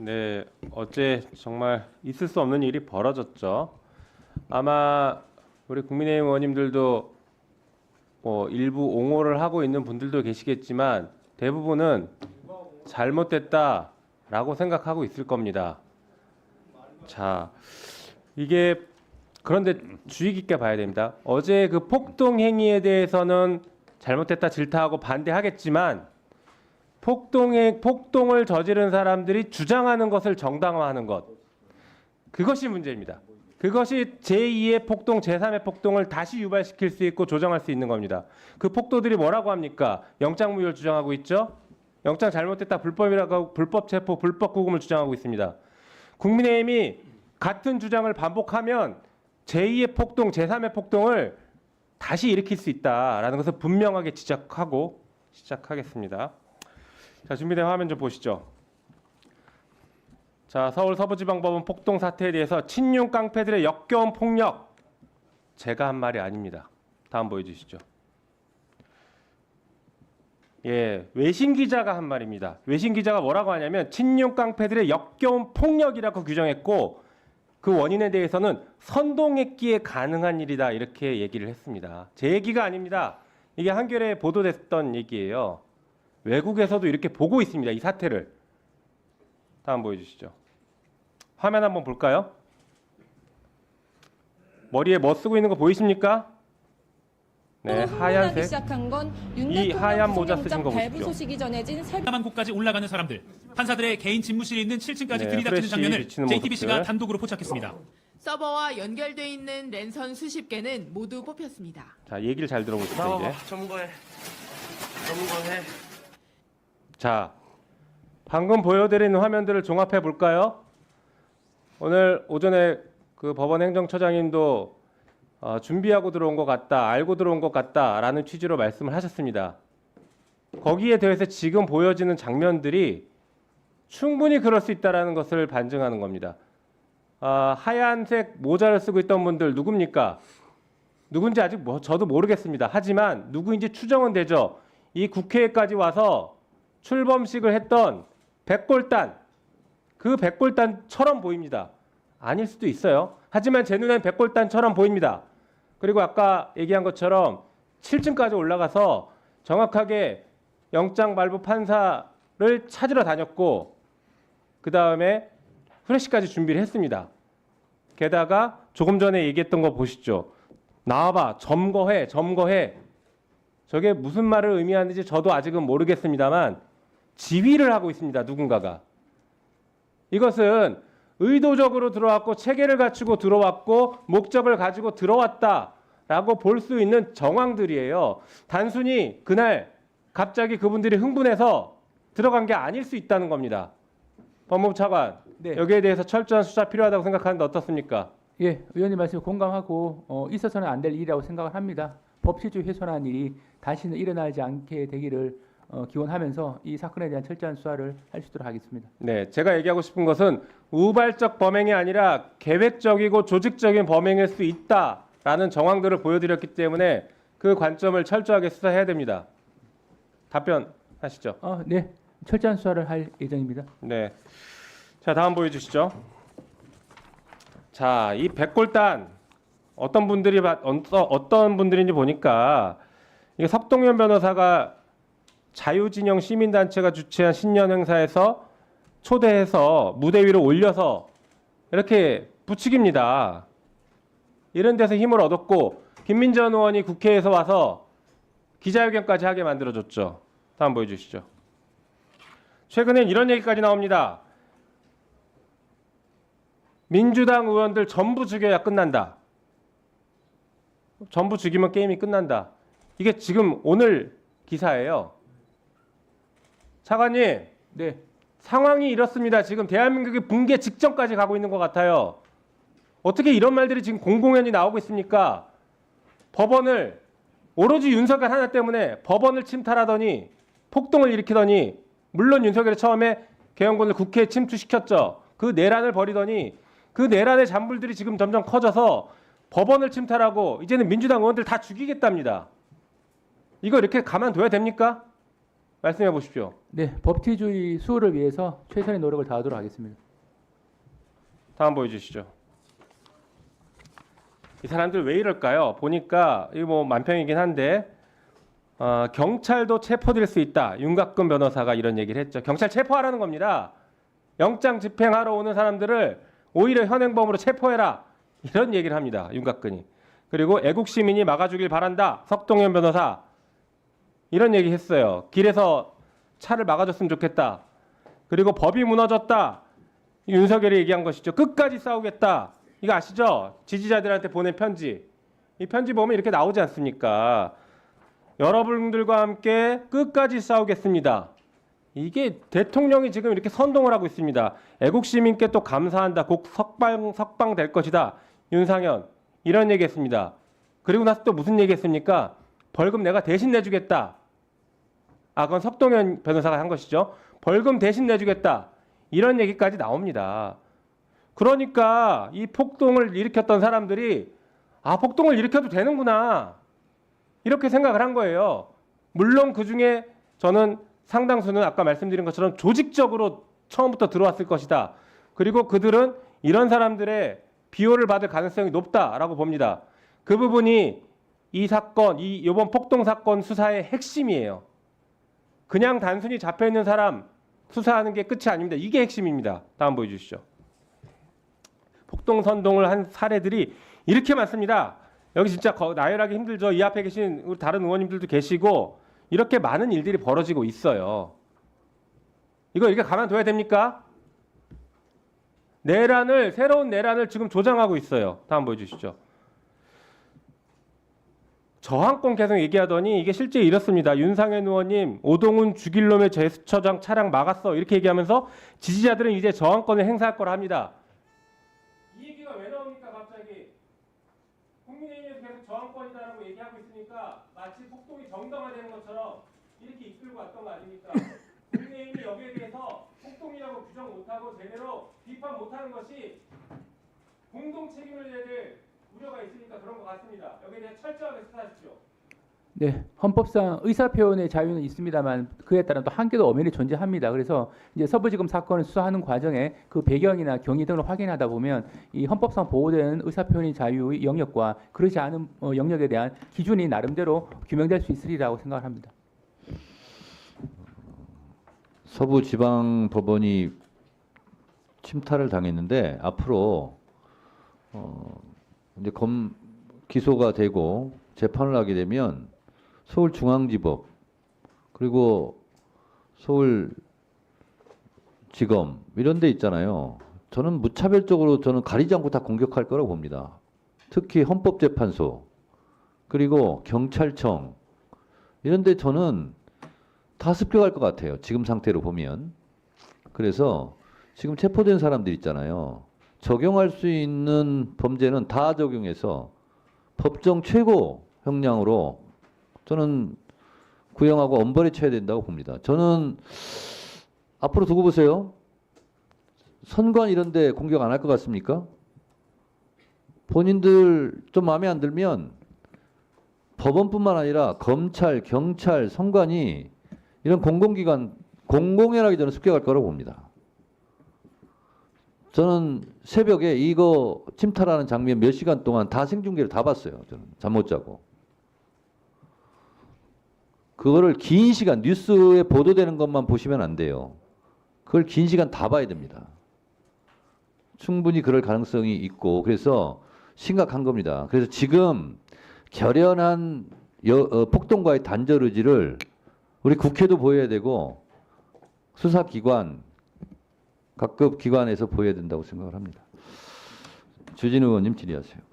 네, 어제 정말 있을 수 없는 일이 벌어졌죠. 아마 우리 국민의힘 의원님들도 뭐 일부 옹호를 하고 있는 분들도 계시겠지만 대부분은 잘못됐다라고 생각하고 있을 겁니다. 자, 이게 그런데 주의 깊게 봐야 됩니다. 어제 그 폭동 행위에 대해서는 잘못됐다 질타하고 반대하겠지만 폭동을 저지른 사람들이 주장하는 것을 정당화하는 것, 그것이 문제입니다. 그것이 제2의 폭동, 제3의 폭동을 다시 유발시킬 수 있고 조정할 수 있는 겁니다. 그 폭도들이 뭐라고 합니까? 영장무효를 주장하고 있죠. 영장 잘못됐다, 불법이라고 하고 불법 체포, 불법 구금을 주장하고 있습니다. 국민의힘이 같은 주장을 반복하면 제2의 폭동, 제3의 폭동을 다시 일으킬 수 있다라는 것을 분명하게 지적하고 시작하겠습니다. 자, 준비된 화면 좀 보시죠. 자, 서울 서부지방법원 폭동 사태에 대해서 친윤 깡패들의 역겨운 폭력, 제가 한 말이 아닙니다. 다음 보여주시죠. 예, 외신 기자가 한 말입니다. 외신 기자가 뭐라고 하냐면 친윤 깡패들의 역겨운 폭력이라고 규정했고 그 원인에 대해서는 선동했기에 가능한 일이다 이렇게 얘기를 했습니다. 제 얘기가 아닙니다. 이게 한겨레에 보도됐던 얘기예요. 외국에서도 이렇게 보고 있습니다. 이 사태를. 다음 보여주시죠. 화면 한번 볼까요? 머리에 뭐 쓰고 있는 거 보이십니까? 네, 하얀색. 시작한 건 이 하얀 모자 쓰신 거 발부 보십시오. 소식이 전해진 남한 곳까지 올라가는 사람들, 판사들의 개인 집무실에 있는 7층까지 네, 들이닥치는 프레시 장면을 비치는 JTBC가 모습들. 단독으로 포착했습니다. 서버와 연결돼 있는 랜선 수십 개는 모두 뽑혔습니다. 자, 얘기를 잘 들어보시죠 이제. 점거해. 자, 방금 보여드린 화면들을 종합해 볼까요? 오늘 오전에 그 법원 행정처장님도 준비하고 들어온 것 같다, 알고 들어온 것 같다라는 취지로 말씀을 하셨습니다. 거기에 대해서 지금 보여지는 장면들이 충분히 그럴 수 있다라는 것을 반증하는 겁니다. 하얀색 모자를 쓰고 있던 분들 누굽니까? 누군지 아직 저도 모르겠습니다. 하지만 누구인지 추정은 되죠. 이 국회에까지 와서 출범식을 했던 백골단, 그 백골단처럼 보입니다. 아닐 수도 있어요. 하지만 제 눈엔 백골단처럼 보입니다. 그리고 아까 얘기한 것처럼 7층까지 올라가서 정확하게 영장 발부 판사를 찾으러 다녔고 그 다음에 후레쉬까지 준비를 했습니다. 게다가 조금 전에 얘기했던 거 보시죠. 나와봐, 점거해. 저게 무슨 말을 의미하는지 저도 아직은 모르겠습니다만 지휘를 하고 있습니다. 누군가가. 이것은 의도적으로 들어왔고 체계를 갖추고 들어왔고 목적을 가지고 들어왔다라고 볼 수 있는 정황들이에요. 단순히 그날 갑자기 그분들이 흥분해서 들어간 게 아닐 수 있다는 겁니다. 법무부 차관, 네. 여기에 대해서 철저한 수사 필요하다고 생각하는데 어떻습니까? 예, 의원님 말씀에 공감하고 있어서는 안 될 일이라고 생각을 합니다. 법치주의 훼손한 일이 다시는 일어나지 않게 되기를 기원하면서 이 사건에 대한 철저한 수사를 할 수 있도록 하겠습니다. 네, 제가 얘기하고 싶은 것은 우발적 범행이 아니라 계획적이고 조직적인 범행일 수 있다라는 정황들을 보여드렸기 때문에 그 관점을 철저하게 수사해야 됩니다. 답변하시죠. 네, 철저한 수사를 할 예정입니다. 네. 자, 다음 보여주시죠. 자, 이 백골단 어떤 분들인지 보니까 이게 석동현 변호사가 자유진영 시민단체가 주최한 신년 행사에서 초대해서 무대 위로 올려서 이렇게 부추깁니다. 이런 데서 힘을 얻었고 김민전 의원이 국회에서 와서 기자회견까지 하게 만들어줬죠. 다음 보여주시죠. 최근엔 이런 얘기까지 나옵니다. 민주당 의원들 전부 죽여야 끝난다. 전부 죽이면 게임이 끝난다. 이게 지금 오늘 기사예요. 차관님, 네, 상황이 이렇습니다. 지금 대한민국이 붕괴 직전까지 가고 있는 것 같아요. 어떻게 이런 말들이 지금 공공연히 나오고 있습니까? 법원을 오로지 윤석열 하나 때문에 법원을 침탈하더니 폭동을 일으키더니 물론 윤석열이 처음에 개헌군을 국회에 침투시켰죠. 그 내란을 벌이더니 그 내란의 잔불들이 지금 점점 커져서 법원을 침탈하고 이제는 민주당 의원들 다 죽이겠답니다. 이거 이렇게 가만둬야 됩니까? 말씀해 보십시오. 네, 법치주의 수호를 위해서 최선의 노력을 다하도록 하겠습니다. 다음 보여주시죠. 이 사람들 왜 이럴까요? 보니까 이거 뭐 만평이긴 한데 경찰도 체포될 수 있다. 윤곽근 변호사가 이런 얘기를 했죠. 경찰 체포하라는 겁니다. 영장 집행하러 오는 사람들을 오히려 현행범으로 체포해라. 이런 얘기를 합니다. 윤곽근이. 그리고 애국 시민이 막아주길 바란다. 석동현 변호사 이런 얘기 했어요. 길에서 차를 막아줬으면 좋겠다. 그리고 법이 무너졌다. 윤석열이 얘기한 것이죠. 끝까지 싸우겠다. 이거 아시죠? 지지자들한테 보낸 편지. 이 편지 보면 이렇게 나오지 않습니까? 여러분들과 함께 끝까지 싸우겠습니다. 이게 대통령이 지금 이렇게 선동을 하고 있습니다. 애국 시민께 또 감사한다. 곧 석방 될 것이다. 윤상현 이런 얘기했습니다. 그리고 나서 또 무슨 얘기했습니까? 벌금 내가 대신 내주겠다. 그건 석동현 변호사가 한 것이죠. 벌금 대신 내주겠다. 이런 얘기까지 나옵니다. 그러니까 이 폭동을 일으켰던 사람들이 폭동을 일으켜도 되는구나. 이렇게 생각을 한 거예요. 물론 그중에 저는 상당수는 아까 말씀드린 것처럼 조직적으로 처음부터 들어왔을 것이다. 그리고 그들은 이런 사람들의 비호를 받을 가능성이 높다라고 봅니다. 그 부분이 이 사건, 이번 폭동 사건 수사의 핵심이에요. 그냥 단순히 잡혀있는 사람 수사하는 게 끝이 아닙니다. 이게 핵심입니다. 다음 보여주시죠. 폭동 선동을 한 사례들이 이렇게 많습니다. 여기 진짜 나열하기 힘들죠. 이 앞에 계신 우리 다른 의원님들도 계시고 이렇게 많은 일들이 벌어지고 있어요. 이거 이렇게 가만둬야 됩니까? 새로운 내란을 지금 조장하고 있어요. 다음 보여주시죠. 저항권 계속 얘기하더니 이게 실제 이렇습니다. 윤상현 의원님 오동훈 죽일 놈의 제스처장 차량 막았어 이렇게 얘기하면서 지지자들은 이제 저항권을 행사할 거라 합니다. 이 얘기가 왜 나옵니까 갑자기? 국민의힘에서 계속 저항권이다라고 얘기하고 있으니까 마치 폭동이 정당화되는 것처럼 이렇게 이끌고 왔던 거 아닙니까? 국민의힘이 여기에 대해서 폭동이라고 규정 못하고 제대로 비판 못하는 것이 공동 책임을 져야 될 우려가 있으니까 그런 것 같습니다. 여기에 대해 철저하게 수사하십시오. 네, 헌법상 의사표현의 자유는 있습니다만 그에 따른 또 한계도 엄연히 존재합니다. 그래서 이제 서부지검 사건을 수사하는 과정에 그 배경이나 경위 등을 확인하다 보면 이 헌법상 보호되는 의사표현의 자유의 영역과 그러지 않은 영역에 대한 기준이 나름대로 규명될 수 있으리라고 생각을 합니다. 서부지방법원이 침탈을 당했는데 앞으로 이제 기소가 되고 재판을 하게 되면 서울중앙지법 그리고 서울지검 이런 데 있잖아요. 저는 무차별적으로 가리지 않고 다 공격할 거라고 봅니다. 특히 헌법재판소 그리고 경찰청 이런 데 저는 다 습격할 것 같아요. 지금 상태로 보면. 그래서 지금 체포된 사람들 있잖아요. 적용할 수 있는 범죄는 다 적용해서 법정 최고 형량으로 저는 구형하고 엄벌에 쳐야 된다고 봅니다. 저는 앞으로 두고 보세요. 선관 이런 데 공격 안 할 것 같습니까? 본인들 좀 마음에 안 들면 법원뿐만 아니라 검찰, 경찰, 선관이 이런 공공기관, 공공연하게 저는 습격할 거라고 봅니다. 저는 새벽에 이거 침탈하는 장면 몇 시간 동안 다 생중계를 다 봤어요. 저는 잠 못 자고. 그거를 긴 시간 뉴스에 보도되는 것만 보시면 안 돼요. 그걸 긴 시간 다 봐야 됩니다. 충분히 그럴 가능성이 있고 그래서 심각한 겁니다. 그래서 지금 결연한 폭동과의 단절 의지를 우리 국회도 보여야 되고 수사기관 각급 기관에서 보여야 된다고 생각을 합니다. 주진우 의원님 질의하세요.